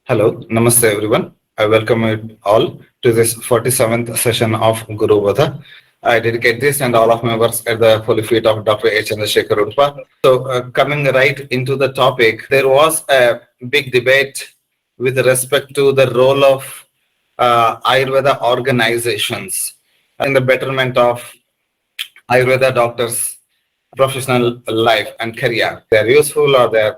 Hello, namaste everyone. I welcome you all to this 47th session of Gurubodha. I dedicate this and all of my works at the holy feet of Dr. H. Chandrasekhar Urpa. So, coming right into the topic, there was a big debate with respect to the role of Ayurveda organizations in the betterment of Ayurveda doctors' professional life and career. They're useful or they're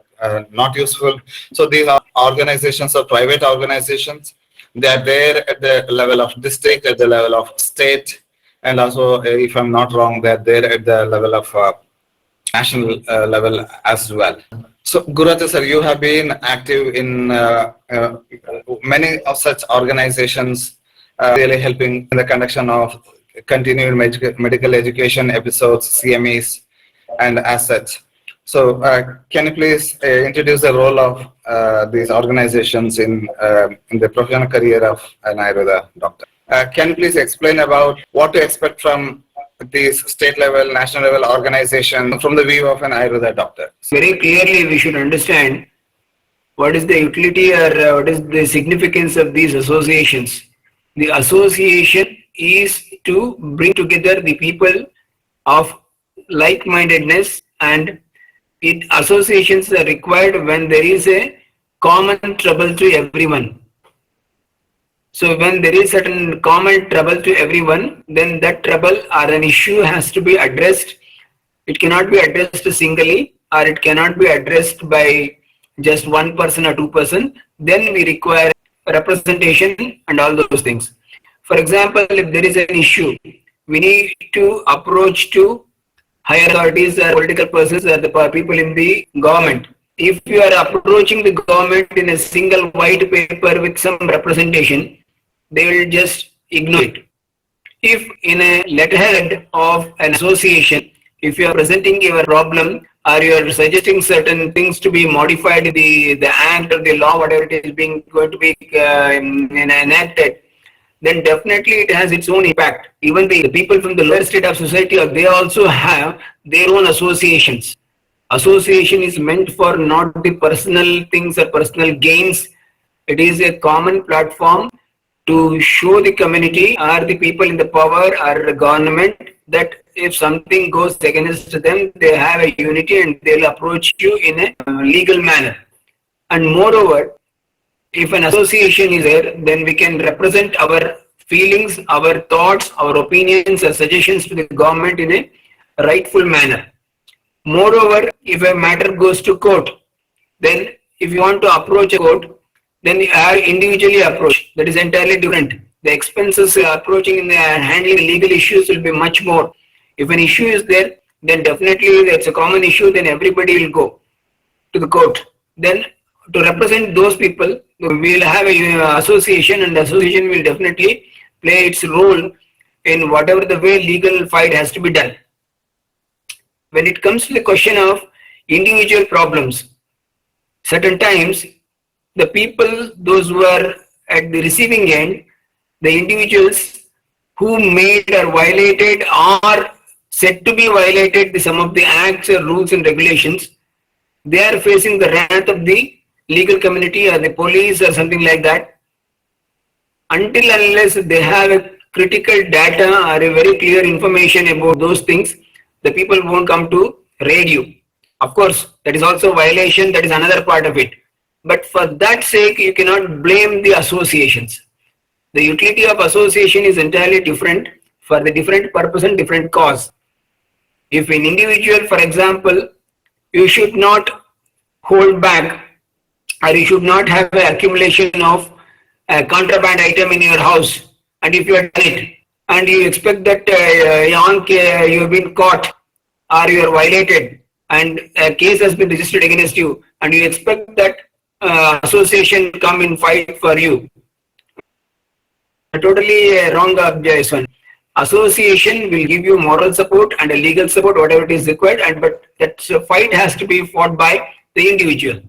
not useful. So these are organizations or private organizations. They are there at the level of district, at the level of state, and also, if I'm not wrong, they're there at the level of national level as well. So, Gurata sir, you have been active in many of such organizations, really helping in the conduction of continuing medical education episodes, CMEs, and as such. So, can you please introduce the role of these organizations in the professional career of an Ayurveda doctor? Can you please explain about what to expect from these state level, national level organizations from the view of an Ayurveda doctor? Very clearly, we should understand what is the utility or what is the significance of these associations. The association is to bring together the people of like-mindedness, and associations are required when there is a common trouble to everyone. So when there is certain common trouble to everyone, then that trouble or an issue has to be addressed. It cannot be addressed singly, or it cannot be addressed by just one person or two person. Then we require representation and all those things. For example, if there is an issue, we need to approach to higher authorities or political persons or the people in the government. If you are approaching the government in a single white paper with some representation, they will just ignore it. If in a letterhead of an association, if you are presenting your problem or you are suggesting certain things to be modified, the act or the law, whatever it is going to be enacted, then definitely it has its own impact. Even the people from the lower state of society, they also have their own associations. Association is meant for not the personal things or personal gains. It is a common platform to show the community or the people in the power or the government that if something goes against them, they have a unity and they'll approach you in a legal manner. And moreover, if an association is there, then we can represent our feelings, our thoughts, our opinions or suggestions to the government in a rightful manner. Moreover, if a matter goes to court, then if you want to approach a court, then you are individually approach. That is entirely different. The expenses approaching in the handling legal issues will be much more. If an issue is there, then definitely it's a common issue, then everybody will go to the court. Then to represent those people, we will have a association, and the association will definitely play its role in whatever the way legal fight has to be done. When it comes to the question of individual problems, certain times the people, those who are at the receiving end, the individuals who made or violated or said to be violated some of the acts or rules and regulations, they are facing the wrath of the legal community or the police or something like that. Until unless they have a critical data or a very clear information about those things, the people won't come to raid you. Of course, that is also a violation, that is another part of it. But for that sake, you cannot blame the associations. The utility of association is entirely different for the different purpose and different cause. If an individual, for example, you should not hold back, or you should not have an accumulation of a contraband item in your house, and if you are done it, and you expect that you have been caught or you are violated and a case has been registered against you, and you expect that association come in fight for you. Totally wrong objection. Association will give you moral support and a legal support, whatever it is required, but that fight has to be fought by the individual,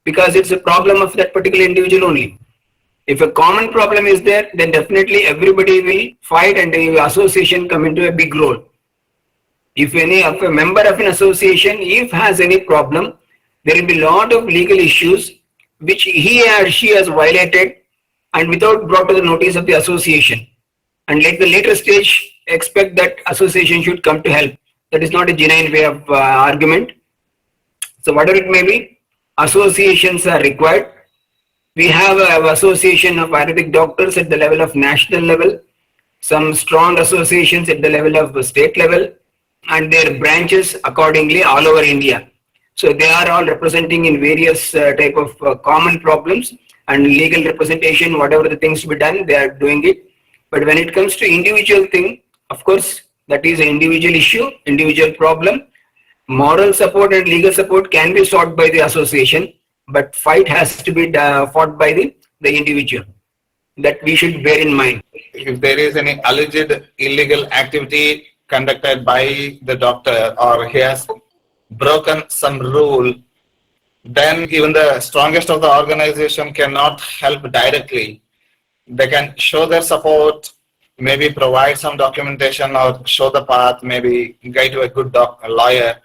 because it's a problem of that particular individual only. If a common problem is there, then definitely everybody will fight and the association come into a big role. If a member of an association, if has any problem, there will be a lot of legal issues which he or she has violated and without brought to the notice of the association. And at the later stage, expect that association should come to help. That is not a genuine way of argument. So whatever it may be, associations are required. We have an association of Ayurvedic doctors at the level of national level, some strong associations at the level of state level, and their branches accordingly all over India. So they are all representing in various type of common problems, and legal representation, whatever the things to be done, they are doing it. But when it comes to individual thing, of course, that is an individual issue, individual problem. Moral support and legal support can be sought by the association, but fight has to be fought by the individual. That we should bear in mind. If there is any alleged illegal activity conducted by the doctor, or he has broken some rule, then even the strongest of the organization cannot help directly. They can show their support, maybe provide some documentation or show the path, maybe guide to a good lawyer,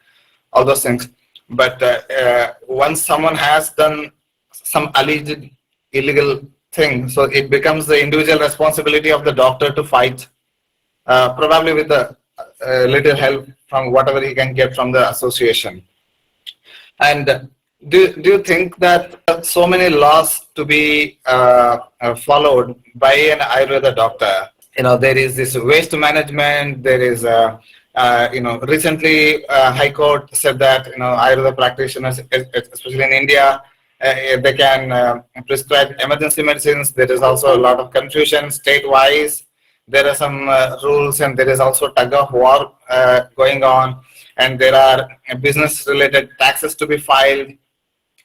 all those things. But once someone has done some alleged illegal thing, so it becomes the individual responsibility of the doctor to fight, probably with a little help from whatever he can get from the association. And do you think that so many laws to be followed by an Ayurveda doctor? There is this waste management, there is recently High Court said that Ayurveda practitioners, especially in India, they can prescribe emergency medicines. There is also a lot of confusion state-wise. There are some rules, and there is also tug of war going on, and there are business-related taxes to be filed.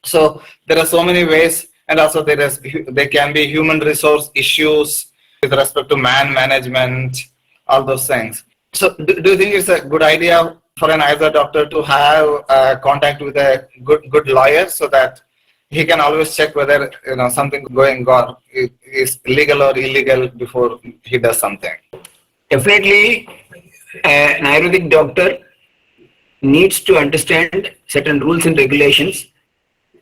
So there are so many ways, and also there can be human resource issues with respect to man management, all those things. So do you think it's a good idea for an Ayurveda doctor to have contact with a good lawyer, so that he can always check whether something going on is legal or illegal before he does something? Definitely, an Ayurvedic doctor needs to understand certain rules and regulations.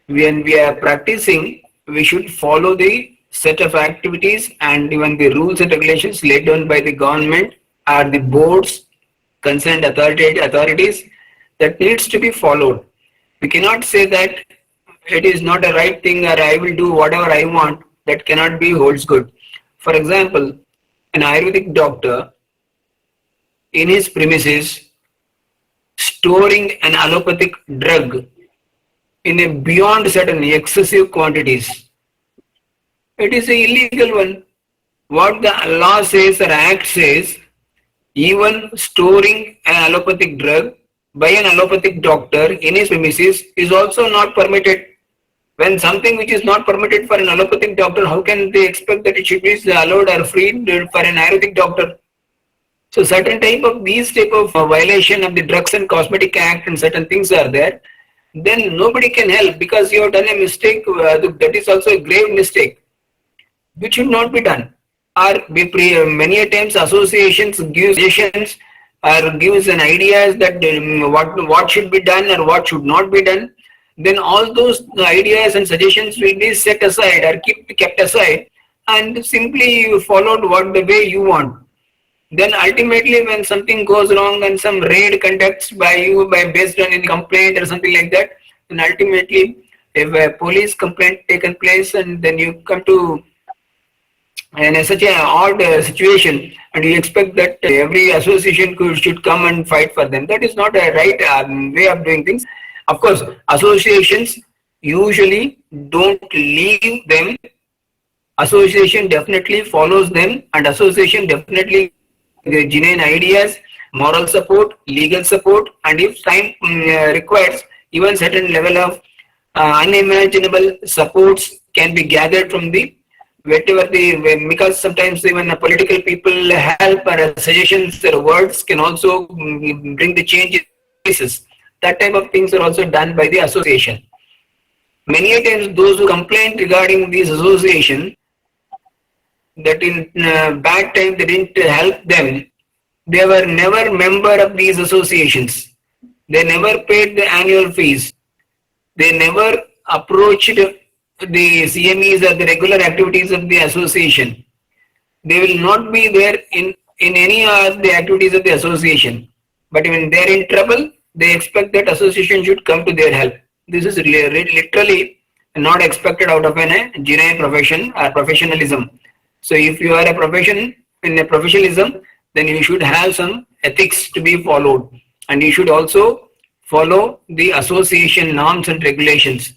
When we are practicing, we should follow the set of activities and even the rules and regulations laid down by the government or the boards, concerned authorities, that needs to be followed. We cannot say that it is not a right thing or I will do whatever I want. That cannot be holds good. For example, an Ayurvedic doctor in his premises storing an allopathic drug in a beyond certain excessive quantities, it is an illegal one. What the law says or act says, even storing an allopathic drug by an allopathic doctor in his premises is also not permitted. When something which is not permitted for an allopathic doctor, how can they expect that it should be allowed or free for an Ayurvedic doctor? So certain these type of violation of the Drugs and Cosmetic Act and certain things are there, then nobody can help, because you have done a mistake. That is also a grave mistake, which should not be done. Or many a times associations give suggestions or gives an ideas that what should be done or what should not be done. Then all those ideas and suggestions will be set aside or kept aside, and simply you followed what the way you want. Then ultimately, when something goes wrong and some raid conducts by you based on any complaint or something like that, then ultimately, if a police complaint taken place and then you come to such an odd situation, and you expect that every association should come and fight for them, that is not a right way of doing things. Of course, associations usually don't leave them. Association definitely follows them, and association definitely genuine ideas, moral support, legal support, and if time requires, even certain level of unimaginable supports can be gathered from because sometimes even political people help, or suggestions or words can also bring the changes. That type of things are also done by the association. Many a times those who complain regarding these association, that in bad time they didn't help them, they were never member of these associations. They never paid the annual fees. They never approached the CMEs or the regular activities of the association. They will not be there in any of the activities of the association. But when they are in trouble, they expect that association should come to their help. This is literally not expected out of a genuine profession or professionalism. So if you are a profession in a professionalism, then you should have some ethics to be followed, and you should also follow the association norms and regulations.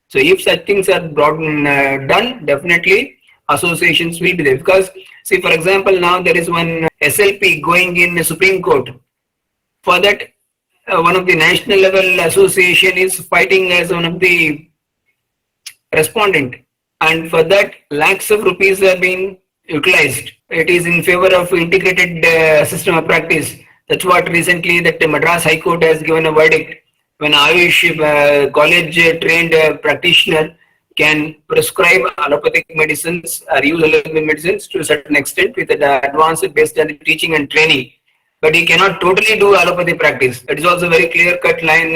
So if such things are done, definitely associations will be there. Because see, for example, now there is one SLP going in the Supreme Court. For that, one of the national level association is fighting as one of the respondent, and for that lakhs of rupees are being utilized. It is in favor of integrated system of practice. That's what recently that the Madras High Court has given a verdict. When Ayush college trained practitioner can prescribe allopathic medicines or use allopathic medicines to a certain extent with the advanced based on the teaching and training, but he cannot totally do allopathy practice. It is also very clear cut line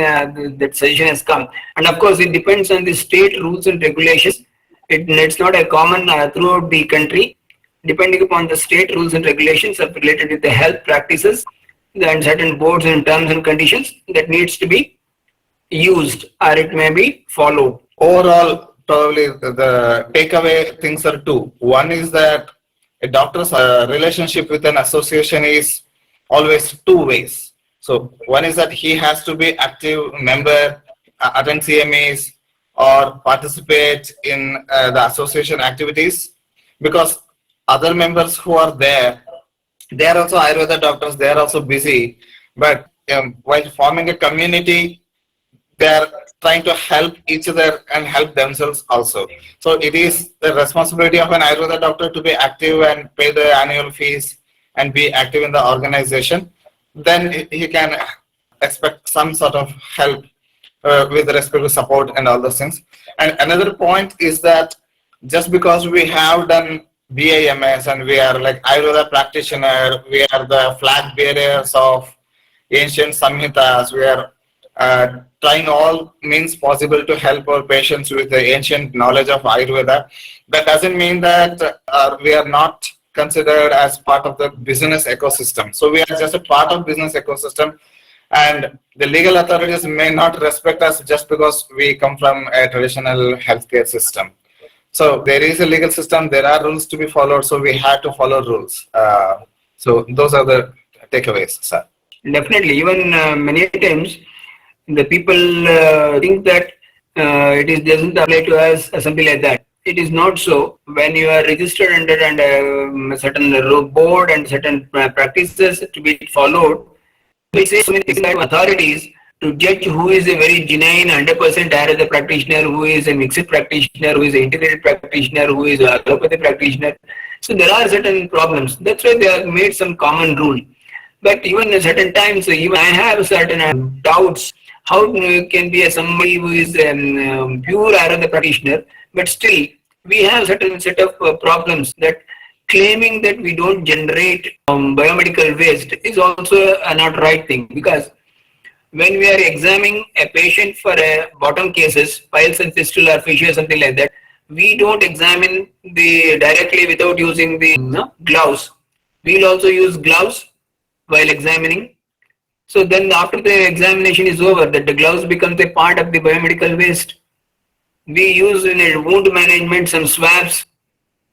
that suggestion has come. And of course, it depends on the state rules and regulations. It's not a common throughout the country. Depending upon the state rules and regulations are related with the health practices and certain boards and terms and conditions that needs to be used or it may be followed. Overall, probably the takeaway things are two. One is that a doctor's relationship with an association is always two ways. So one is that he has to be active member, attend CMEs or participate in the association activities, because other members who are there, they are also Ayurveda doctors, they are also busy, but while forming a community, they are trying to help each other and help themselves also. So it is the responsibility of an Ayurveda doctor to be active and pay the annual fees and be active in the organization. Then he can expect some sort of help with respect to support and all those things. And another point is that just because we have done BAMS and we are like Ayurveda practitioner, we are the flag bearers of ancient Samhitas, we are trying all means possible to help our patients with the ancient knowledge of Ayurveda. That doesn't mean that we are not considered as part of the business ecosystem. So we are just a part of business ecosystem, and the legal authorities may not respect us just because we come from a traditional healthcare system. So there is a legal system, there are rules to be followed, so we have to follow rules. So those are the takeaways, sir. Definitely, even many times the people think that it doesn't apply to us or something like that. It is not so. When you are registered under a certain board and certain practices to be followed, we say so many things that authorities to judge who is a very genuine 100% Ayurveda practitioner, who is a mixed practitioner, who is an integrated practitioner, who is a allopathy practitioner. So there are certain problems. That's why they have made some common rule. But even at certain times, even I have certain doubts. How can be somebody who is pure Ayurveda practitioner, but still we have certain set of problems that claiming that we don't generate biomedical waste is also not right thing, because when we are examining a patient for bottom cases, piles and fistula or fissure, something like that, we don't examine the directly without using the gloves. We'll also use gloves while examining. So then after the examination is over, that the gloves becomes a part of the biomedical waste. We use in a wound management some swabs.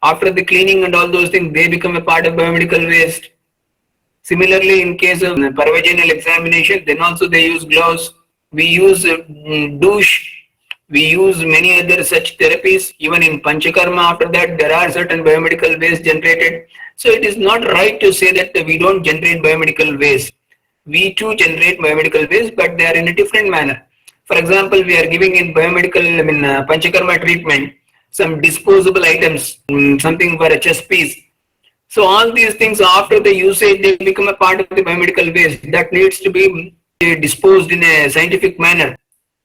After the cleaning and all those things, they become a part of biomedical waste. Similarly, in case of paravaginal examination, then also they use gloves. We use douche. We use many other such therapies. Even in Panchakarma, after that, there are certain biomedical waste generated. So it is not right to say that we don't generate biomedical waste. We too generate biomedical waste, but they are in a different manner. For example, we are giving in biomedical, Panchakarma treatment, some disposable items, something for a chest piece. So all these things after the usage, they become a part of the biomedical waste that needs to be disposed in a scientific manner.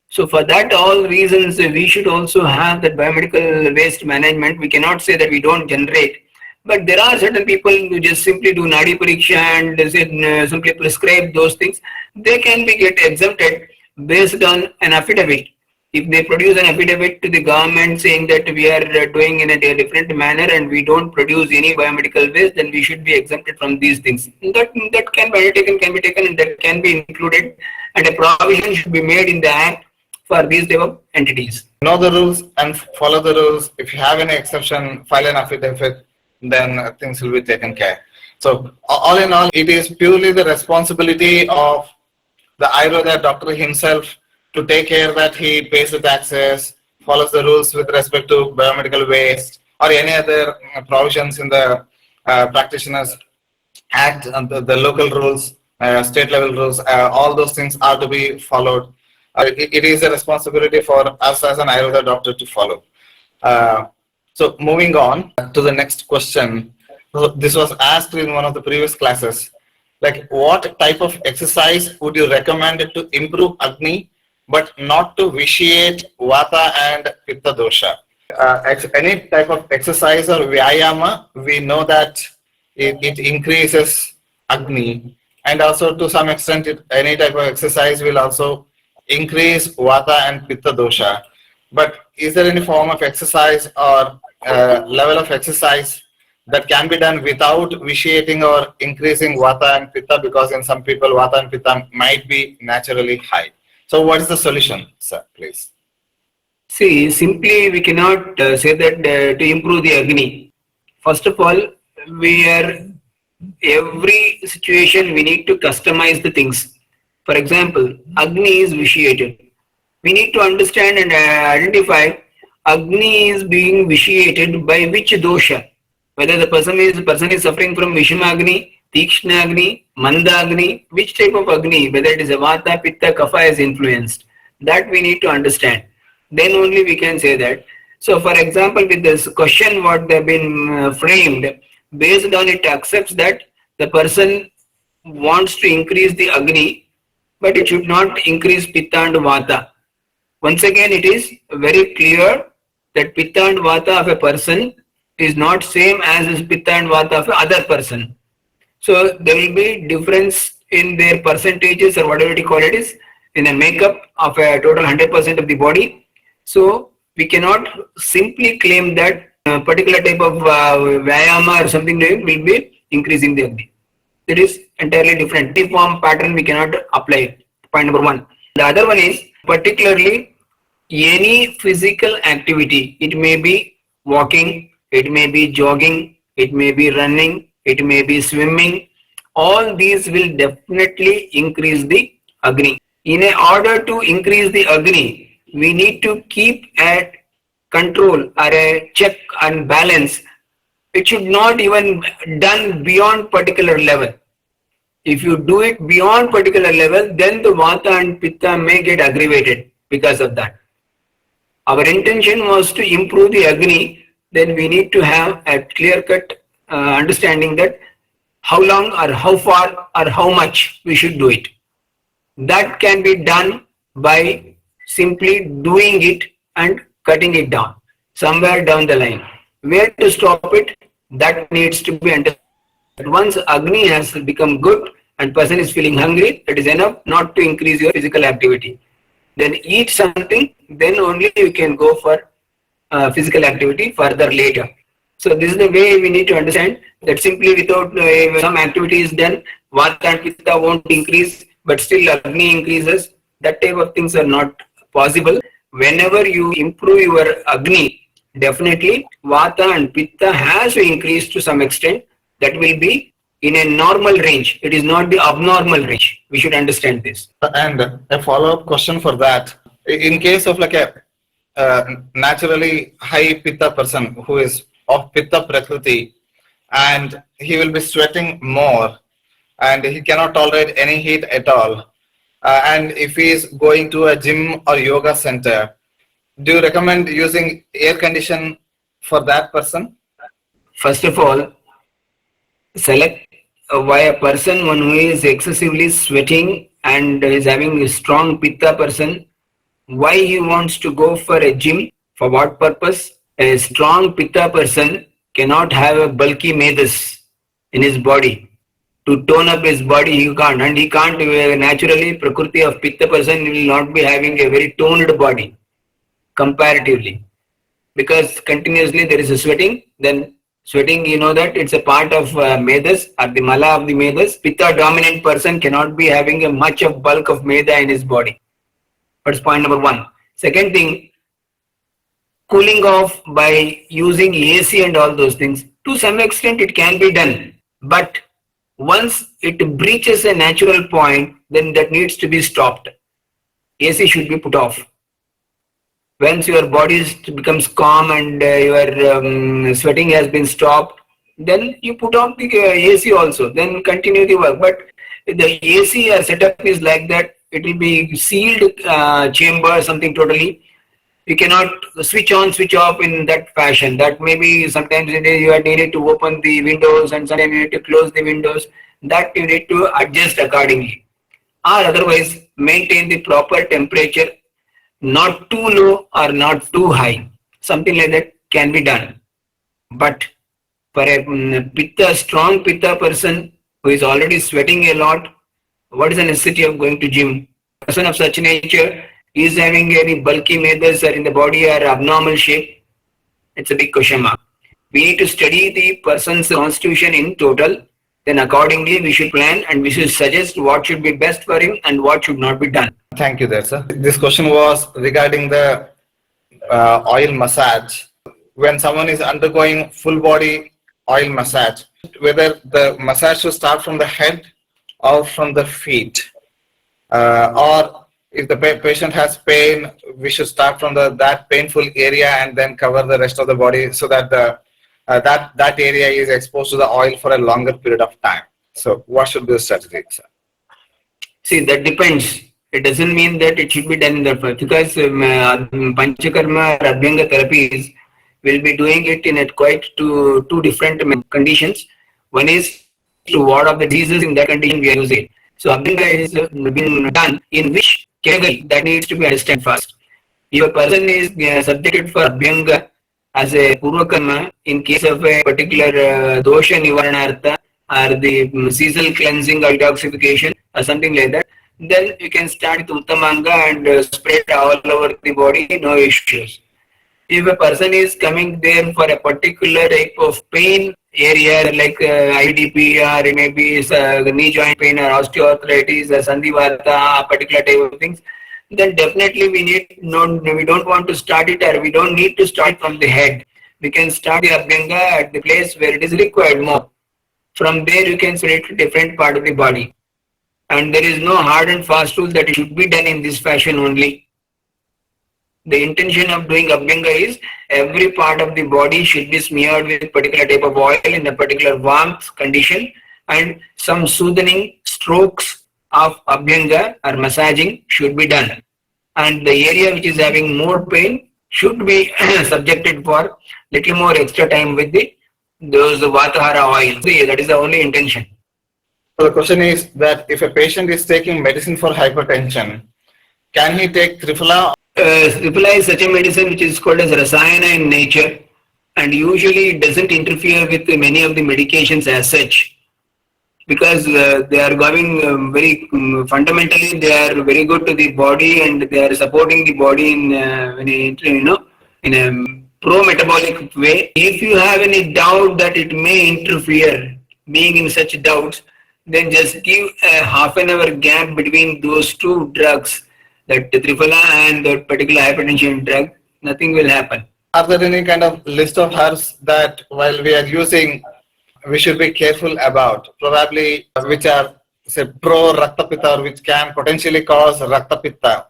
So for that all reasons, we should also have that biomedical waste management. We cannot say that we don't generate. But there are certain people who just simply do nadi pariksha and simply prescribe those things. They can be get exempted based on an affidavit. If they produce an affidavit to the government saying that we are doing in a different manner and we don't produce any biomedical waste, then we should be exempted from these things. That can be undertaken, can be taken, and that can be included, and a provision should be made in the act for these type of entities. Know the rules and follow the rules. If you have any exception, file an affidavit, then things will be taken care. So all in all, it is purely the responsibility of the Ayurveda doctor himself to take care that he pays the taxes, follows the rules with respect to biomedical waste or any other provisions in the practitioners act, the local rules, state level rules, all those things are to be followed. It is a responsibility for us as an Ayurveda doctor to follow. So moving on to the next question. So this was asked in one of the previous classes. Like, what type of exercise would you recommend to improve Agni, but not to vitiate Vata and Pitta dosha? Any type of exercise or Vyayama, we know that it increases Agni, and also to some extent, any type of exercise will also increase Vata and Pitta dosha. But is there any form of exercise or level of exercise that can be done without vitiating or increasing Vata and Pitta? Because in some people, Vata and Pitta might be naturally high. So what is the solution, sir, please? See, simply we cannot say that to improve the Agni. First of all, every situation we need to customize the things. For example, Agni is vitiated. We need to understand and identify Agni is being vitiated by which dosha. Whether the person is suffering from Vishama-Agni, Tikshna-Agni, Manda-Agni, which type of Agni, whether it is a Vata, Pitta, Kapha is influenced. That we need to understand. Then only we can say that. So for example, with this question what they have been framed, based on it accepts that the person wants to increase the Agni, but it should not increase Pitta and Vata. Once again, it is very clear that Pitta and Vata of a person is not same as Pitta and Vata of another person. So there will be difference in their percentages or whatever you call it is in a makeup of a total 100% of the body. So we cannot simply claim that a particular type of Vyayama or something will be increasing the Agni. It is entirely different. T-form pattern we cannot apply. Point number one. The other one is particularly any physical activity. It may be walking, it may be jogging, it may be running, it may be swimming. All these will definitely increase the Agni. In order to increase the Agni, we need to keep at control or a check and balance. It should not even done beyond particular level. If you do it beyond particular level, then the Vata and Pitta may get aggravated because of that. Our intention was to improve the Agni, then we need to have a clear-cut understanding that how long or how far or how much we should do it. That can be done by simply doing it and cutting it down somewhere down the line. Where to stop it, that needs to be understood. Once Agni has become good and person is feeling hungry, that is enough not to increase your physical activity. Then eat something, then only you can go for physical activity further later. So this is the way we need to understand that simply without some activity is done, Vata and Pitta won't increase, but still Agni increases. That type of things are not possible. Whenever you improve your Agni, definitely Vata and Pitta has to increase to some extent. That will be in a normal range. It is not the abnormal range. We should understand this. And a follow-up question for that. In case of like a naturally high Pitta person who is of Pitta Prakriti and he will be sweating more and he cannot tolerate any heat at all. And if he is going to a gym or yoga center, do you recommend using air condition for that person? First of all, select why a person one who is excessively sweating and is having a strong Pitta person, why he wants to go for a gym, for what purpose? A strong Pitta person cannot have a bulky medas in his body. To tone up his body he can't, and he can't naturally Prakriti of Pitta person will not be having a very toned body. comparatively, because continuously there is a sweating. Then sweating, you know that it's a part of medas or the mala of the medas. Pitta dominant person cannot be having a much of bulk of meda in his body. That's point number one. Second thing, cooling off by using AC and all those things. To some extent it can be done, but once it breaches a natural point, then that needs to be stopped. AC should be put off. Once your body becomes calm and your sweating has been stopped, then you put on the AC also, then continue the work. But the AC setup is like that, it will be sealed chamber, something totally. You cannot switch on, switch off in that fashion. That maybe sometimes you are needed to open the windows and sometimes you need to close the windows. That you need to adjust accordingly. Or otherwise maintain the proper temperature, not too low or not too high. Something like that can be done. But for a strong pitta person who is already sweating a lot, what is the necessity of going to gym? A person of such nature is having any bulky medas or in the body or abnormal shape, it's a big question mark. We need to study the person's constitution in total. Then accordingly we should plan and we should suggest what should be best for him and what should not be done. Thank you there, sir. This question was regarding the oil massage. When someone is undergoing full body oil massage, whether the massage should start from the head or from the feet, or if the patient has pain, we should start from that painful area and then cover the rest of the body so that that area is exposed to the oil for a longer period of time. So what should be the strategy, sir? See, that depends. It doesn't mean that it should be done in that way, because Panchakarma or Abhyanga therapies will be doing it in quite two different conditions. One is to ward off the diseases in that condition we are using. So Abhyanga is being done in which category, that needs to be understood first. If a person is subjected for Abhyanga as a Purvakarma in case of a particular dosha nivaranartha or the seasonal cleansing or detoxification or something like that, then you can start with Uttamanga and spread all over the body, no issues. If a person is coming there for a particular type of pain area like IDP or maybe knee joint pain or osteoarthritis or Sandhivarta, particular type of things, then definitely we don't want to start it, or we don't need to start from the head. We can start the Abhyanga at the place where it is required more. From there you can spread to different part of the body. And there is no hard and fast rule that it should be done in this fashion only. The intention of doing Abhyanga is every part of the body should be smeared with particular type of oil in a particular warmth condition, and some soothing strokes of Abhyanga or massaging should be done. And the area which is having more pain should be subjected for little more extra time with those Vatahara oils. That is the only intention. So the question is that if a patient is taking medicine for hypertension, can he take Triphala? Triphala is such a medicine which is called as Rasayana in nature, and usually it doesn't interfere with many of the medications as such, because they are going very fundamentally, they are very good to the body and they are supporting the body in a pro-metabolic way. If you have any doubt that it may interfere, being in such doubts, then just give a half an hour gap between those two drugs, that Triphala and that particular hypertension drug, nothing will happen. Are there any kind of list of herbs that while we are using, we should be careful about, probably which are say pro-Rakta Pitta or which can potentially cause Rakta Pitta,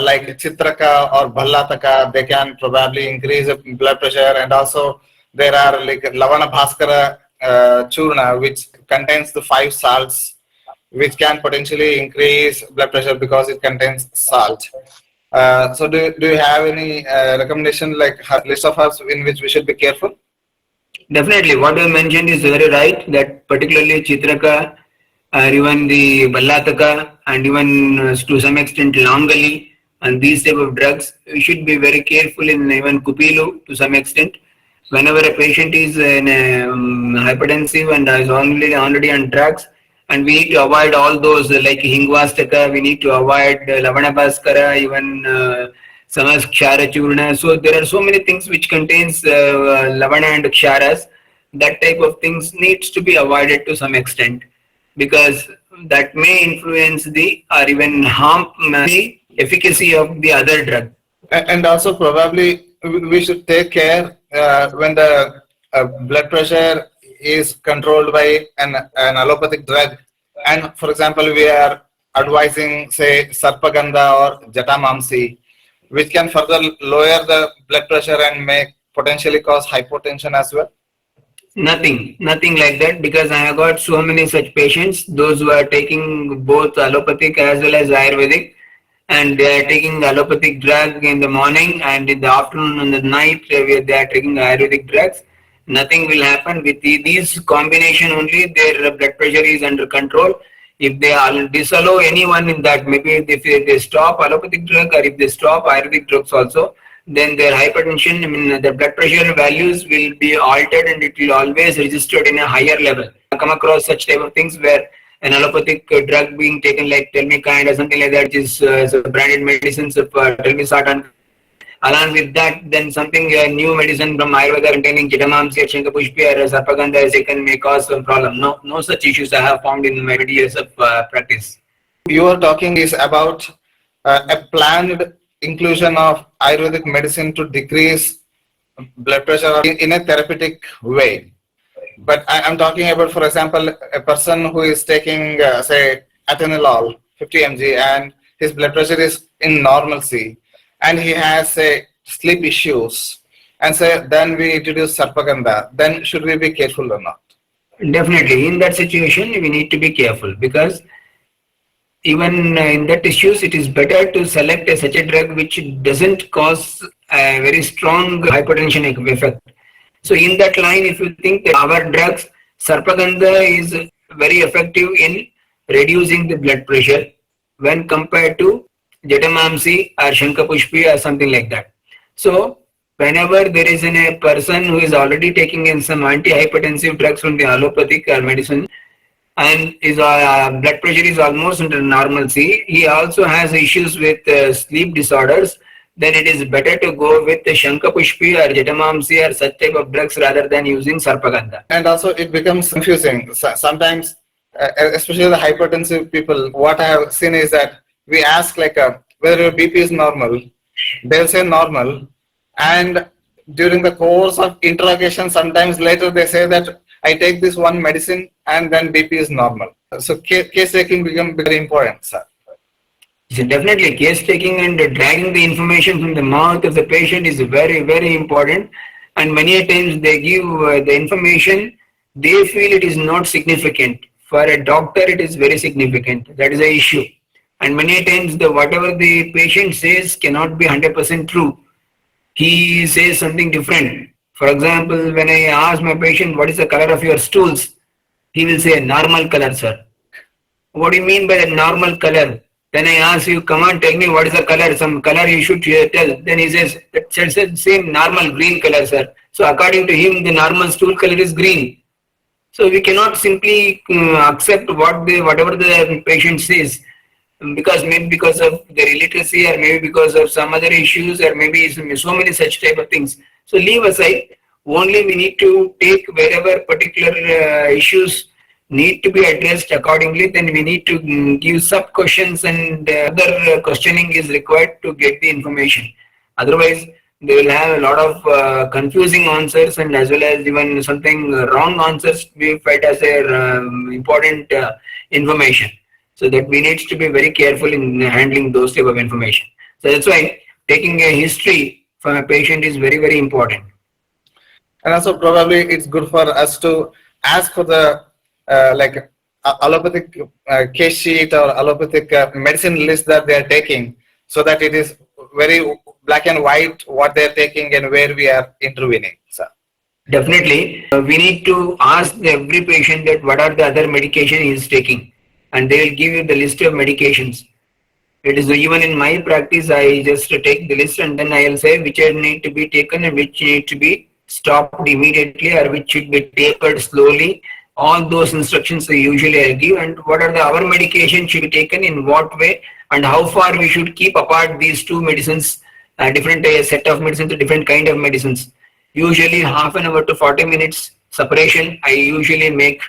like Chitraka or Bhallataka, they can probably increase blood pressure, and also there are like Lavana Bhaskara Churna which contains the 5 salts which can potentially increase blood pressure because it contains salt. So do you have any recommendation like list of herbs in which we should be careful? Definitely, what you mentioned is very right, that particularly Chitraka or even the Bhallataka and even to some extent Langali and these type of drugs, we should be very careful in even Kupilu to some extent. Whenever a patient is in hypertensive and is already on drugs, and we need to avoid all those like Hingvastaka, we need to avoid Lavana Bhaskara, even some has kshara churna. So there are so many things which contains lavana and ksharas. That type of things needs to be avoided to some extent, because that may influence the or even harm the efficacy of the other drug. And also probably we should take care when the blood pressure is controlled by an allopathic drug. And for example, we are advising, say, Sarpagandha or Jatamamsi, which can further lower the blood pressure and may potentially cause hypertension as well. Nothing like that, because I have got so many such patients, those who are taking both allopathic as well as Ayurvedic, and they are taking the allopathic drug in the morning, and in the afternoon and the night where they are taking Ayurvedic drugs. Nothing will happen with these combination only. Their blood pressure is under control. If they disallow anyone in that, maybe if they stop allopathic drug or if they stop Ayurvedic drugs also, then their hypertension, the blood pressure values will be altered and it will always registered in a higher level. I come across such type of things where an allopathic drug being taken like Telmikind or something like that, which is branded medicines of Telmisartan. Along with that, then something new medicine from Ayurveda containing Chitamamsi or Shankapushpi or Sarpagandha is taken may cause some problem. No such issues I have found in my 20 years of practice. You are talking is about a planned inclusion of Ayurvedic medicine to decrease blood pressure in a therapeutic way. But I'm talking about, for example, a person who is taking, say, atenolol, 50 mg, and his blood pressure is in normalcy, and he has, say, sleep issues, and say, then we introduce Sarpagandha, then should we be careful or not? Definitely, in that situation, we need to be careful, because even in that issues, it is better to select such a drug which doesn't cause a very strong hypertension effect. So in that line, if you think that our drugs, Sarpagandha is very effective in reducing the blood pressure when compared to Jatamamsi or Shankapushpi or something like that. So whenever there is a person who is already taking in some antihypertensive drugs from the allopathic or medicine, and his blood pressure is almost under normalcy, he also has issues with sleep disorders, then it is better to go with the Shankapushpi or Jatamamsi or such type of drugs rather than using Sarpagandha. And also it becomes confusing. Sometimes, especially the hypertensive people, what I have seen is that we ask like whether your BP is normal, they'll say normal, and during the course of interrogation, sometimes later they say that I take this one medicine and then BP is normal. So case taking becomes very important, sir. So definitely case taking and dragging the information from the mouth of the patient is very, very important. And many a times they give the information, they feel it is not significant. For a doctor, it is very significant. That is the issue. And many a times whatever the patient says cannot be 100% true. He says something different. For example, when I ask my patient, what is the color of your stools? He will say, normal color, sir. What do you mean by the normal color? Then I ask you, come on, tell me what is the color, some color you should tell. Then he says, it's the same normal green color, sir. So according to him, the normal stool color is green. So we cannot simply accept whatever the patient says, because maybe because of their illiteracy or maybe because of some other issues or maybe so many such type of things. So leave aside, only we need to take wherever particular issues need to be addressed accordingly, then we need to give sub questions and other questioning is required to get the information. Otherwise, they will have a lot of confusing answers and as well as even something wrong answers be felt as a important information. So that we need to be very careful in handling those type of information. So that's why taking a history from a patient is very, very important. And also probably it's good for us to ask for the like allopathic case sheet or allopathic medicine list that they are taking, so that it is very black and white what they are taking and where we are intervening. So definitely, we need to ask every patient that what are the other medication he is taking, and they will give you the list of medications. It is even in my practice, I just take the list and then I will say which need to be taken and which need to be stopped immediately or which should be tapered slowly. All those instructions usually I give, and what are our medication should be taken in what way and how far we should keep apart these two medicines different set of medicines, different kind of medicines. Usually half an hour to 40 minutes separation I usually make,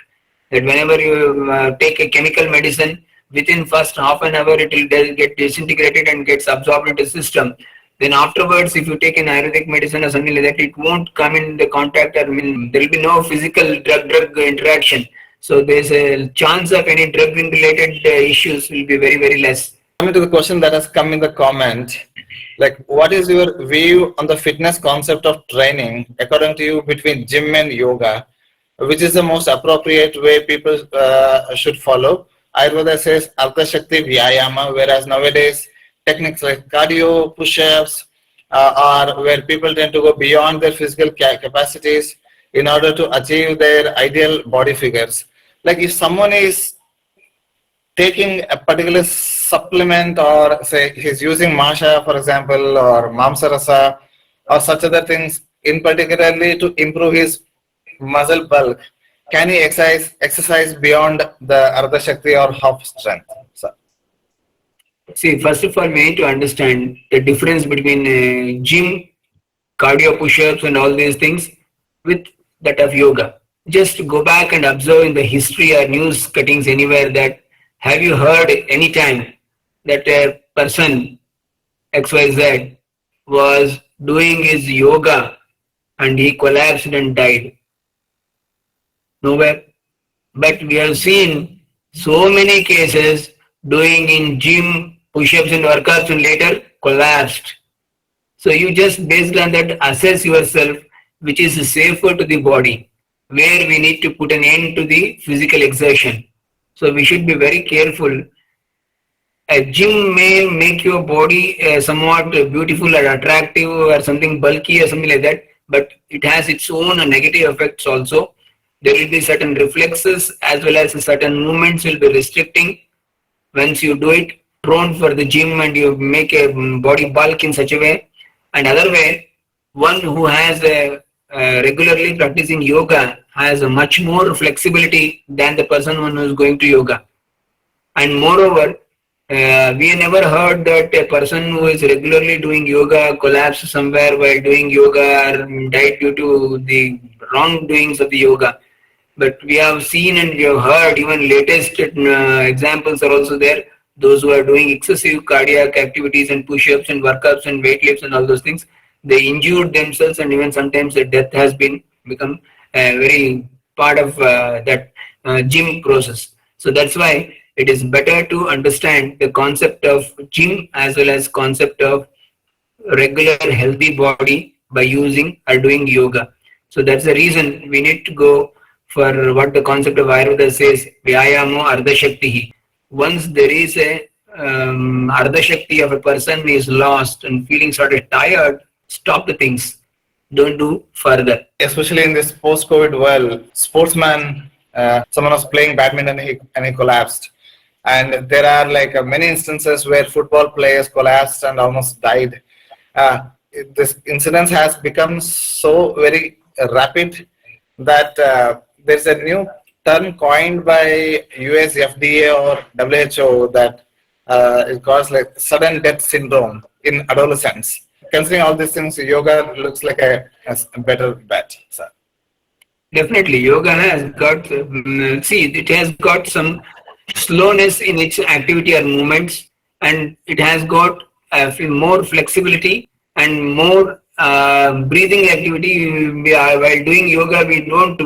that whenever you take a chemical medicine, within first half an hour it will get disintegrated and gets absorbed into the system. Then afterwards, if you take an Ayurvedic medicine or something like that, it won't come in the contact, or there will be no physical drug-drug interaction. So there's a chance of any drug-related issues will be very, very less. Coming to the question that has come in the comment, like what is your view on the fitness concept of training according to you between gym and yoga? Which is the most appropriate way people should follow? Ayurveda says Ardha Shakti Vyayama, whereas nowadays techniques like cardio, push-ups are where people tend to go beyond their physical capacities in order to achieve their ideal body figures. Like if someone is taking a particular supplement, or say he's using Masha, for example, or Mamsarasa, or such other things, in particularly to improve his muscle bulk, can he exercise beyond the Ardha Shakti or half strength? So, see, first of all, we need to understand the difference between gym, cardio push-ups and all these things with that of yoga. Just go back and observe in the history or news cuttings anywhere that have you heard any time that a person XYZ was doing his yoga and he collapsed and died? Nowhere. But we have seen so many cases doing in gym push-ups and workouts and later collapsed. So you just based on that assess yourself which is safer to the body, where we need to put an end to the physical exertion. So we should be very careful. A gym may make your body somewhat beautiful or attractive or something bulky or something like that, but it has its own negative effects also. There will be certain reflexes as well as certain movements will be restricting once you do it, prone for the gym and you make a body bulk in such a way. And other way, one who has regularly practicing yoga has a much more flexibility than the person who is going to yoga. And moreover, we never heard that a person who is regularly doing yoga collapsed somewhere while doing yoga or died due to the wrongdoings of the yoga. But we have seen and we have heard, even latest examples are also there. Those who are doing excessive cardiac activities and push-ups and workups and weight lifts and all those things, they injured themselves, and even sometimes the death has become a very part of that gym process. So that's why it is better to understand the concept of gym as well as concept of regular healthy body by using or doing yoga. So that's the reason we need to go for what the concept of Ayurveda says, Vyayamo Ardha Shakti. Once there is a Ardha Shakti of a person is lost and feeling sort of tired, stop the things. Don't do further. especially in this post-COVID world, sportsman, someone was playing badminton and he collapsed. And there are like many instances where football players collapsed and almost died. This incidence has become so very rapid that there's a new term coined by US FDA or WHO that is called like sudden death syndrome in adolescents. Considering all these things, yoga looks like a better bet. So. Definitely, yoga has got, it has got some slowness in its activity or movements, and it has got more flexibility and more breathing activity. While doing yoga, we don't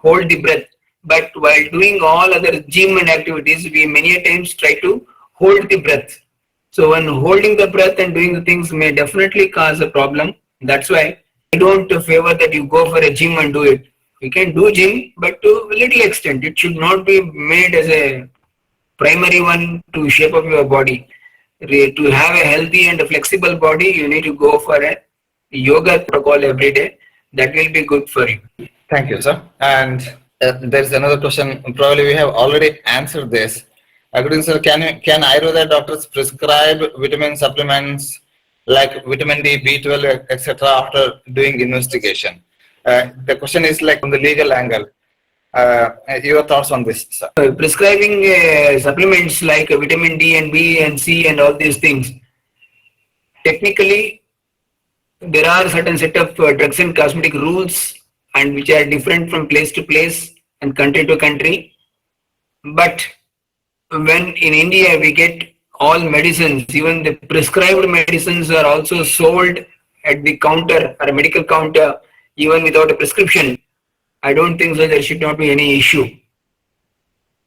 hold the breath, but while doing all other gym and activities, we many a times try to hold the breath. So when holding the breath and doing the things may definitely cause a problem. That's why I don't favor that you go for a gym and do it. You can do gym, but to a little extent. It should not be made as a primary one to shape up your body. To have a healthy and a flexible body, you need to go for a yoga protocol every day. That will be good for you. Thank you, sir. And there's another question. Probably we have already answered this. According sir, can Ayurveda doctors prescribe vitamin supplements like vitamin D, B12, etc. after doing investigation? The question is like from the legal angle. Your thoughts on this, sir? Prescribing supplements like vitamin D and B and C and all these things, technically there are certain set of drugs and cosmetic rules and which are different from place to place and country to country. But when in India we get all medicines, even the prescribed medicines are also sold at the counter or a medical counter, even without a prescription. I don't think so. There should not be any issue.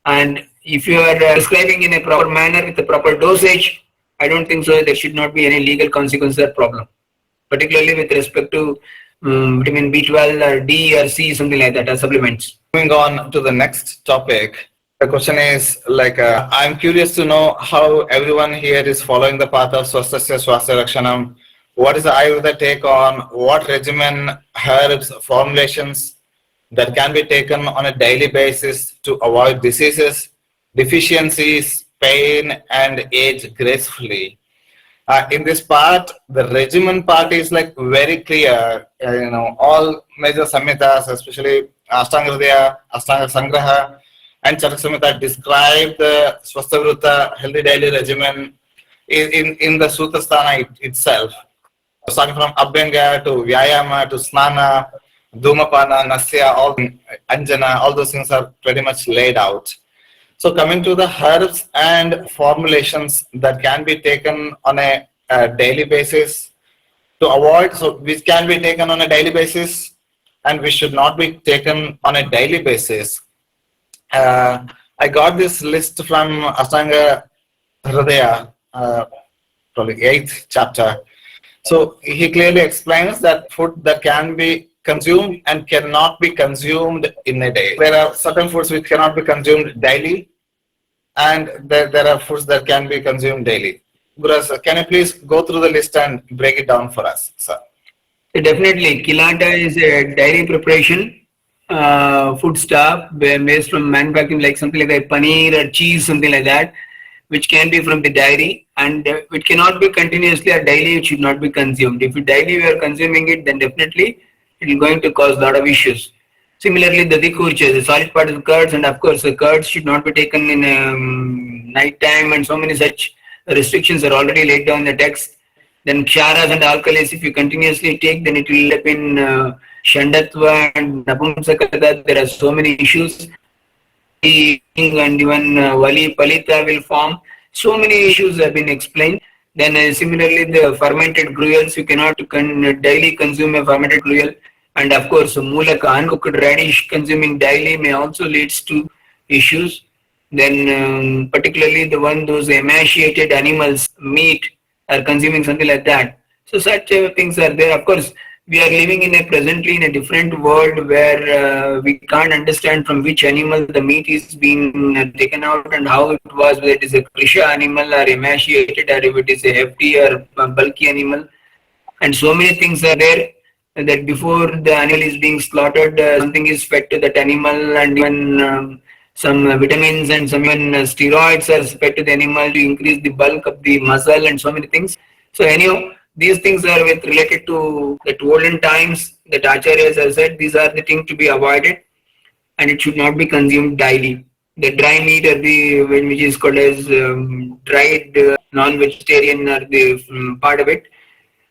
And if you are prescribing in a proper manner with a proper dosage, I don't think so. There should not be any legal consequence or problem, particularly with respect to vitamin B12 or D or C, something like that, or supplements. Moving on to the next topic, the question is like, I'm curious to know how everyone here is following the path of Swastasya Swasya Rakshanam. What is the Ayurveda take on what regimen, herbs, formulations that can be taken on a daily basis to avoid diseases, deficiencies, pain, and age gracefully? In this part, the regimen part is like very clear. All major samhitas, especially Ashtanga Hridaya, Ashtanga Sangraha, and Charak Samhita describe the Swasthavruta healthy daily regimen in the Sutrasthana itself. Starting from Abhyanga to Vyayama to Snana, Dhumapana, Nasya, all Anjana, all those things are pretty much laid out. So coming to the herbs and formulations that can be taken on a daily basis to avoid, so which can be taken on a daily basis and which should not be taken on a daily basis. I got this list from Ashtanga Hridaya, probably 8th chapter. So he clearly explains that food that can be consumed and cannot be consumed in a day. There are certain foods which cannot be consumed daily, and there are foods that can be consumed daily. Guru, can you please go through the list and break it down for us, sir? Definitely, Kilata is a dairy preparation, food stuff based from manufacturing, like something like that, paneer or cheese, something like that, which can be from the dairy, and it cannot be continuously or daily. It should not be consumed. If daily we are consuming it, then definitely it is going to cause a lot of issues. Similarly, the dikurcha, the solid part of the curds, and of course the curds should not be taken in night time, and so many such restrictions are already laid down in the text. Then ksharas and alkalis, if you continuously take, then it will end up in shandatva and napumsakata. There are so many issues. And even Vali Palita will form. So many issues have been explained. Then similarly, the fermented gruels, you cannot daily consume a fermented gruel. And of course, mulaka, uncooked radish consuming daily may also leads to issues. Then particularly those emaciated animals, meat, are consuming something like that. So such things are there. Of course, we are living presently in a different world where we can't understand from which animal the meat is being taken out and how it was, whether it is a krisha animal or emaciated, or if it is a hefty or bulky animal. And so many things are there that before the animal is being slaughtered, something is fed to that animal, and even some vitamins and some even steroids are fed to the animal to increase the bulk of the muscle and so many things. So anyhow, these things are related to the olden times that acharyas have said these are the things to be avoided, and it should not be consumed daily. The dry meat or which is called as dried non-vegetarian or the part of it.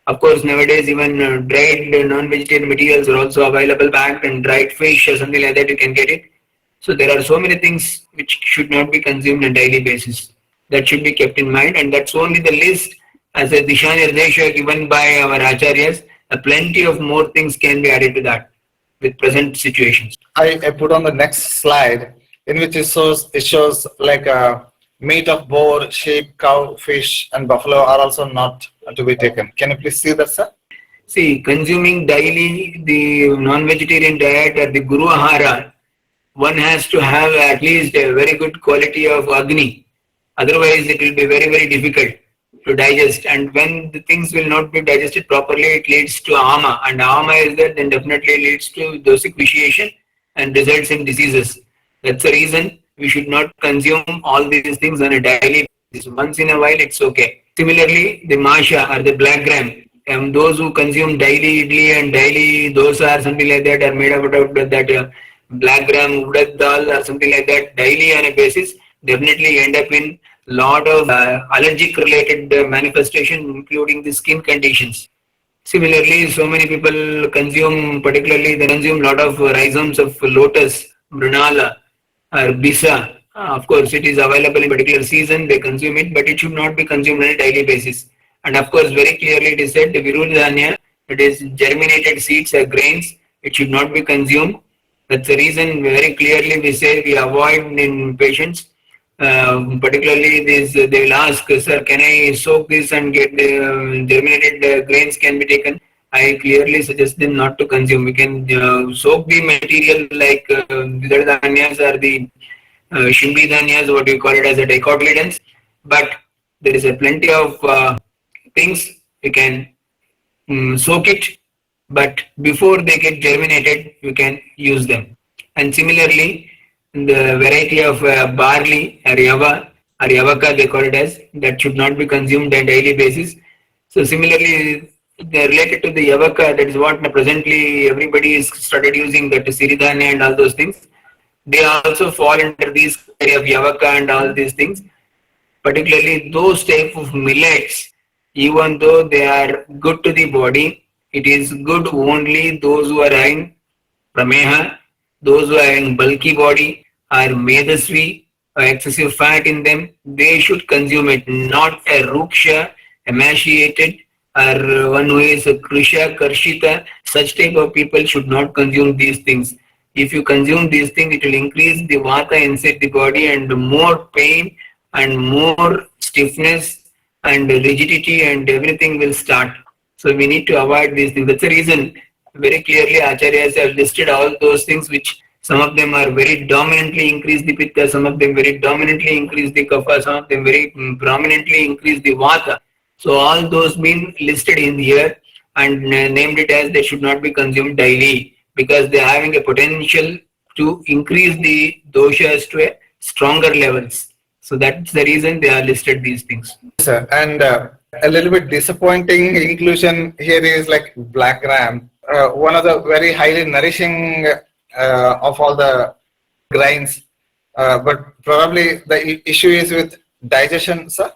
Of course, nowadays even dried non-vegetarian materials are also available, bagged, and dried fish or something like that you can get it. So there are so many things which should not be consumed on a daily basis. That should be kept in mind, and that's only the list as a Disha Nirdesha given by our acharyas. Plenty of more things can be added to that with present situations. I put on the next slide in which it shows like meat of boar, sheep, cow, fish, and buffalo are also not to be taken. Can you please see that, sir? See, consuming daily the non-vegetarian diet or the Guru Ahara, one has to have at least a very good quality of Agni. Otherwise, it will be very, very difficult to digest. And when the things will not be digested properly, it leads to ama. And ama is that, then definitely leads to dosic vitiation and results in diseases. That's the reason we should not consume all these things on a daily basis. Once in a while, it's okay. Similarly, the masha or the black gram, those who consume daily idli and daily dosa or something like that are made out of that black gram, urad dal or something like that daily on a basis, definitely end up in lot of allergic related manifestation, including the skin conditions. Similarly, so many people consume, particularly they consume lot of rhizomes of lotus, brunala, or bisa. Of course, it is available in particular season, they consume it, but it should not be consumed on a daily basis. And of course, very clearly it is said, the virudhanya, it is germinated seeds or grains, it should not be consumed. That's the reason very clearly we say we avoid in patients. Particularly this, they will ask, sir, can I soak this and get germinated grains can be taken? I clearly suggest them not to consume. We can soak the material like Vidar Dhanyas or the Shimbi Dhanyas, what you call it as a dicotyledons. But there is a plenty of things you can soak it, but before they get germinated, you can use them. And similarly, the variety of barley or yavaka they call it as, that should not be consumed on a daily basis. So similarly, they're related to the yavaka, that is what presently everybody is started using, that siridhanya and all those things. They also fall under these area of yavaka and all these things. Particularly those type of millets, even though they are good to the body, it is good only those who are having prameha, those who are having bulky body, or medasvi, or excessive fat in them, they should consume it, not a ruksha, emaciated, or one who is a krisha, karshita. Such type of people should not consume these things. If you consume these things, it will increase the vata inside the body and more pain and more stiffness and rigidity and everything will start. So we need to avoid these things. That's the reason very clearly acharyas have listed all those things, which some of them are very dominantly increase the pitta, some of them very dominantly increase the kapha, some of them very prominently increase the vata. So all those been listed in here and named it as they should not be consumed daily, because they are having a potential to increase the doshas to a stronger levels. So that's the reason they are listed these things. Sir, and a little bit disappointing inclusion here is like black gram, one of the very highly nourishing of all the grains, but probably the issue is with digestion, sir.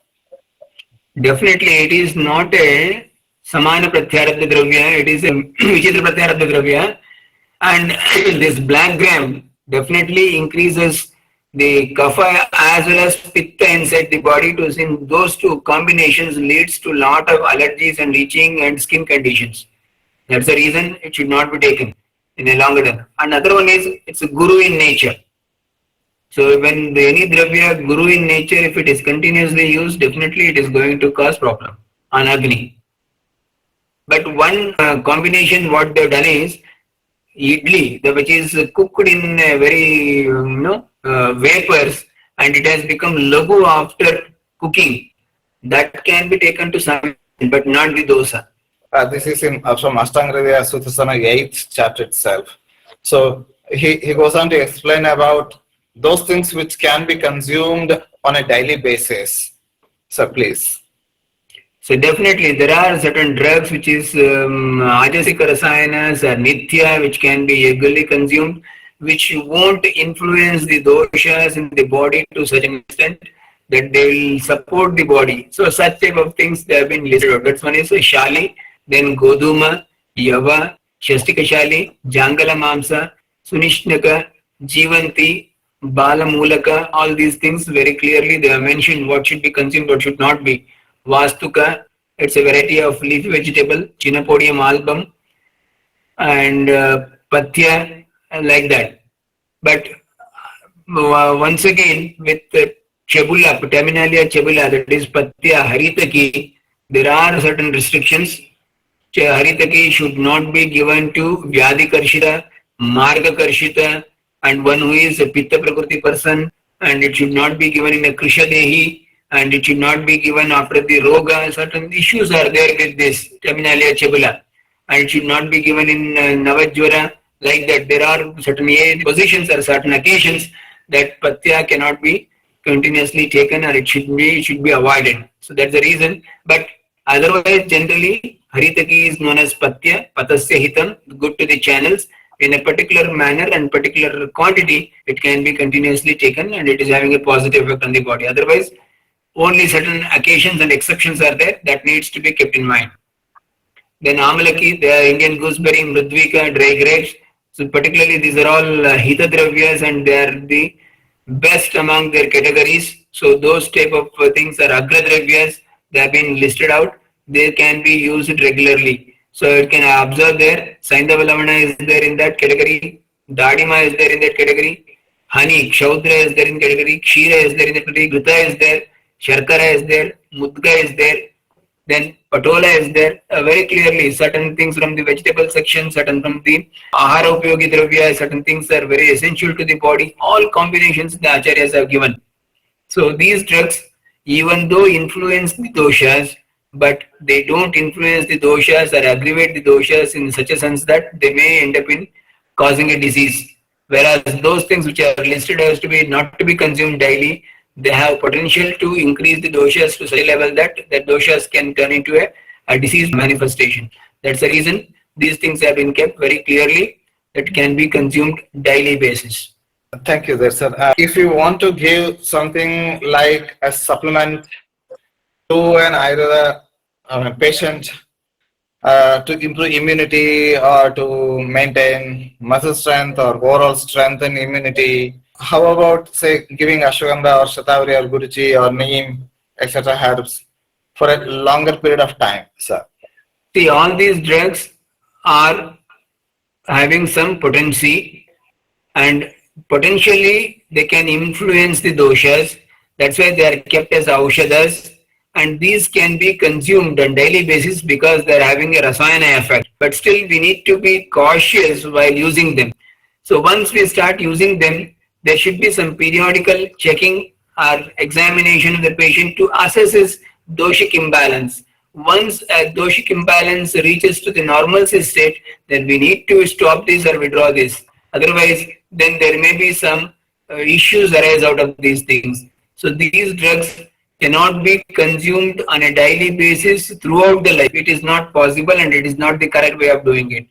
Definitely, it is not a samana pratyarabdha dravya, it is a vichitra pratyarabdha dravya, and this black gram definitely increases the kapha as well as pitta inside the body. To sin those two combinations leads to lot of allergies and itching and skin conditions. That's the reason it should not be taken in a longer run. Another one is it's a guru in nature. So when any dravya guru in nature, if it is continuously used, definitely it is going to cause problem on Agni. But one combination what they've done is idli, which is cooked in a very vapors, and it has become lagu after cooking. That can be taken to some, but not the dosa. This is in from Ashtanga Hridaya Sutasana 8th chapter itself. So he goes on to explain about those things which can be consumed on a daily basis. So please. So definitely there are certain drugs which is ajasika rasayanas or nitya, which can be regularly consumed, which won't influence the doshas in the body to such an extent that they will support the body. So such type of things they have been listed. That's one is shali, then goduma, yava, shastika shali, jangala mamsa, sunishnaka, jivanti, balamulaka. All these things very clearly they have mentioned what should be consumed, what should not be. Vastuka, it's a variety of leafy vegetable, Chinapodium album, and pathya, like that. But once again, with chebula, Terminalia chebula, that is pathya, haritaki, there are certain restrictions. Haritaki should not be given to Vyadhi Karshita, Marga Karshita, and one who is a Pitta Prakriti person, and it should not be given in a Krisha Dehi, and it should not be given after the Roga. Certain issues are there with this Terminalia chebula, and it should not be given in Navajwara, like that. There are certain positions or certain occasions that Pathya cannot be continuously taken, or it should be avoided. So that's the reason. But otherwise, generally, Haritaki is known as Pathya, Patasya Hitam, good to the channels. In a particular manner and particular quantity, it can be continuously taken and it is having a positive effect on the body. Otherwise, only certain occasions and exceptions are there that needs to be kept in mind. then Amalaki, the Indian gooseberry, Mridvika, dry grapes. So particularly these are all Hita Dravyas and they are the best among their categories. So those type of things are Agra Dravyas. They have been listed out. They can be used regularly. So it can observe there. Saindava Lavana is there in that category. Dadima is there in that category. Honey, Kshaudra is there in category. Kshira is there in that category. Grita is there. Sharkara is there. Mudga is there. Then Patola is there. Very clearly, certain things from the vegetable section, certain from the Ahara Upyogi Dravya, certain things are very essential to the body. All combinations the Acharyas have given. So these drugs, even though influence the doshas, but they don't influence the doshas or aggravate the doshas in such a sense that they may end up in causing a disease. Whereas those things which are listed as to be not to be consumed daily, they have potential to increase the doshas to such a level that the doshas can turn into a disease manifestation. That's the reason these things have been kept very clearly that can be consumed daily basis. Thank you there, sir. If you want to give something like a supplement to an Ayurveda patient to improve immunity or to maintain muscle strength or overall strength and immunity, how about, say, giving ashwagandha or shatavari or guruchi or neem, etc. herbs for a longer period of time, sir? See, all these drugs are having some potency and potentially they can influence the doshas. That's why they are kept as aushadas, and these can be consumed on daily basis because they are having a rasayana effect. But still we need to be cautious while using them. So once we start using them, there should be some periodical checking or examination of the patient to assess his doshic imbalance. Once a doshic imbalance reaches to the normalcy state, then we need to stop this or withdraw this. Otherwise, then there may be some issues arise out of these things. So these drugs cannot be consumed on a daily basis throughout the life. It is not possible and it is not the correct way of doing it.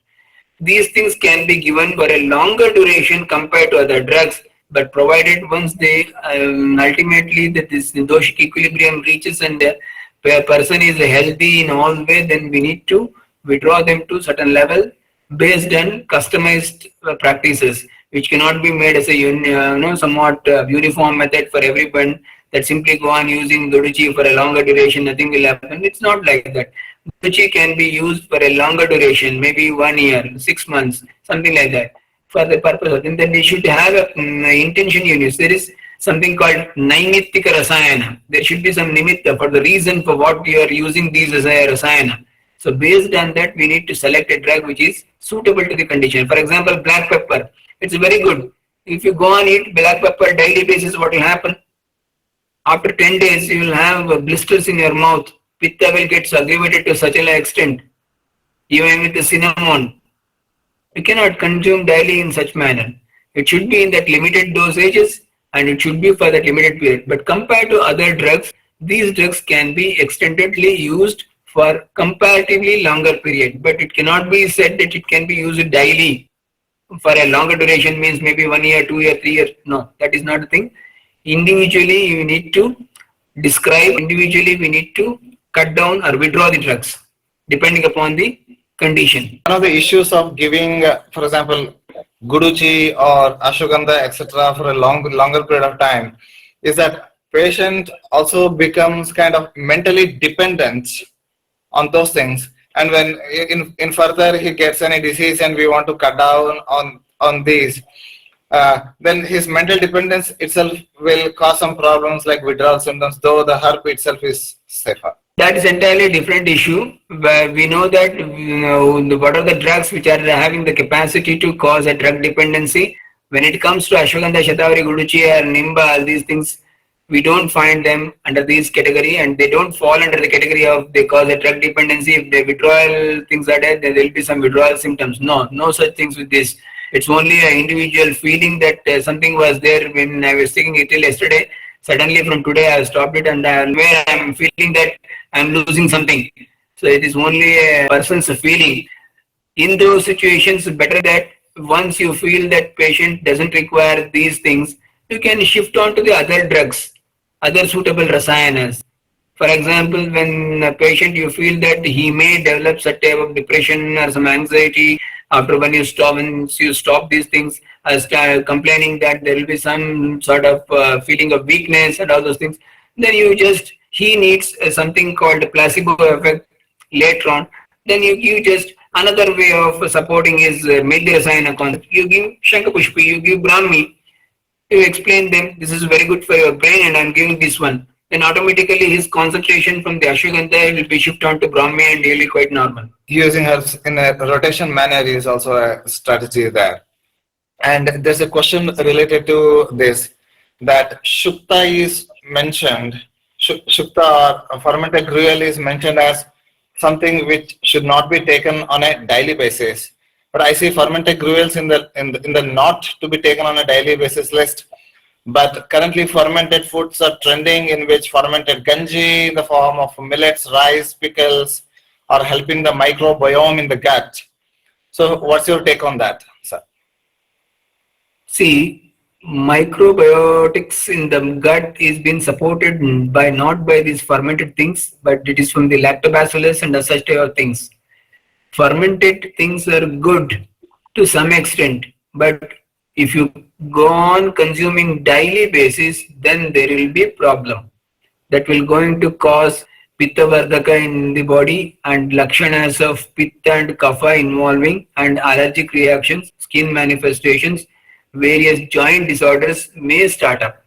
These things can be given for a longer duration compared to other drugs, but provided once they ultimately that this doshic equilibrium reaches and the person is healthy in all way, then we need to withdraw them to certain level based on customized practices, which cannot be made as a somewhat uniform method for everyone. That simply go on using Guruchi for a longer duration, nothing will happen. It's not like that. Guruchi can be used for a longer duration, maybe 1 year, 6 months, something like that. For the purpose of then we should have an intention units. There is something called Naimittika Rasayana. There should be some nimitta for the reason for what we are using these as a Rasayana. So based on that, we need to select a drug which is suitable to the condition. For example, black pepper. It's very good. If you go on eat black pepper daily basis, what will happen? After 10 days, you will have blisters in your mouth. Pitta will get aggravated to such an extent. Even with the cinnamon, you cannot consume daily in such manner. It should be in that limited dosages and it should be for that limited period. But compared to other drugs, these drugs can be extendedly used for comparatively longer period. But it cannot be said that it can be used daily for a longer duration, means maybe 1 year, 2 year, 3 years. No, that is not the thing. Individually, you need to describe, individually we need to cut down or withdraw the drugs depending upon the condition. One of the issues of giving, for example, Guruchi or Ashwagandha, etc. for a longer period of time is that patient also becomes kind of mentally dependent on those things. And when in further he gets any disease and we want to cut down on these, then his mental dependence itself will cause some problems like withdrawal symptoms, though the herb itself is safer. That is entirely different issue, where we know that what are the drugs which are having the capacity to cause a drug dependency. When it comes to Ashwagandha, Shatavari, Guruchi or Nimba, all these things, we don't find them under this category and they don't fall under the category of they cause a drug dependency. If the withdrawal things are there, there will be some withdrawal symptoms. No such things with this. It's only an individual feeling that something was there when I was taking it till yesterday. Suddenly from today I have stopped it and where I am feeling that I am losing something. So it is only a person's feeling. In those situations, better that once you feel that patient doesn't require these things, you can shift on to the other drugs, other suitable rasayanas. For example, when a patient you feel that he may develop some type of depression or some anxiety after once you stop these things, start complaining that there will be some sort of feeling of weakness and all those things, then he needs something called placebo effect later on. Then you just another way of supporting is Medya Rasayana concept. You give Shankapushpi, you give Brahmi, you explain them this is very good for your brain and I'm giving this one. Then automatically his concentration from the Ashwagandha will be shifted on to Brahmi and he'll be quite normal. Using herbs in a rotation manner is also a strategy there. And there's a question related to this, that Shukta is mentioned, Shukta or fermented gruel is mentioned as something which should not be taken on a daily basis. But I see fermented gruels in the not to be taken on a daily basis list. But currently fermented foods are trending, in which fermented ganji in the form of millets, rice, pickles are helping the microbiome in the gut. So what's your take on that, sir? See, microbiotics in the gut is being supported by not by these fermented things, but it is from the lactobacillus and such type of things. Fermented things are good to some extent, but if you go on consuming daily basis, then there will be a problem that will going to cause pitta vardhaka in the body and lakshanas of pitta and kapha involving and allergic reactions, skin manifestations, various joint disorders may start up.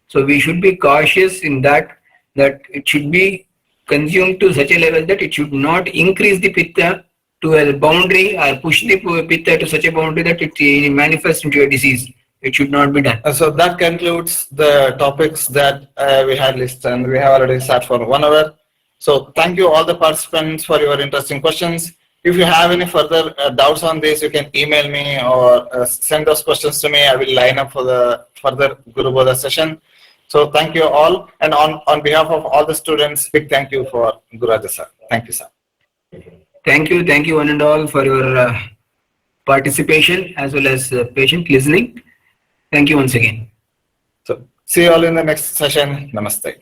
So we should be cautious in that it should be consumed to such a level that it should not increase the pitta to a boundary or push the pitta to such a boundary that it manifests into a disease. It should not be done. So that concludes the topics that we had listed, and we have already sat for 1 hour. So thank you all the participants for your interesting questions. If you have any further doubts on this, you can email me or send those questions to me. I will line up for the further Gurubodha session. So thank you all. And on behalf of all the students, big thank you for Gururaja sir. Thank you, sir. Thank you one and all for your participation as well as patient listening. Thank you once again. So see you all in the next session. Namaste.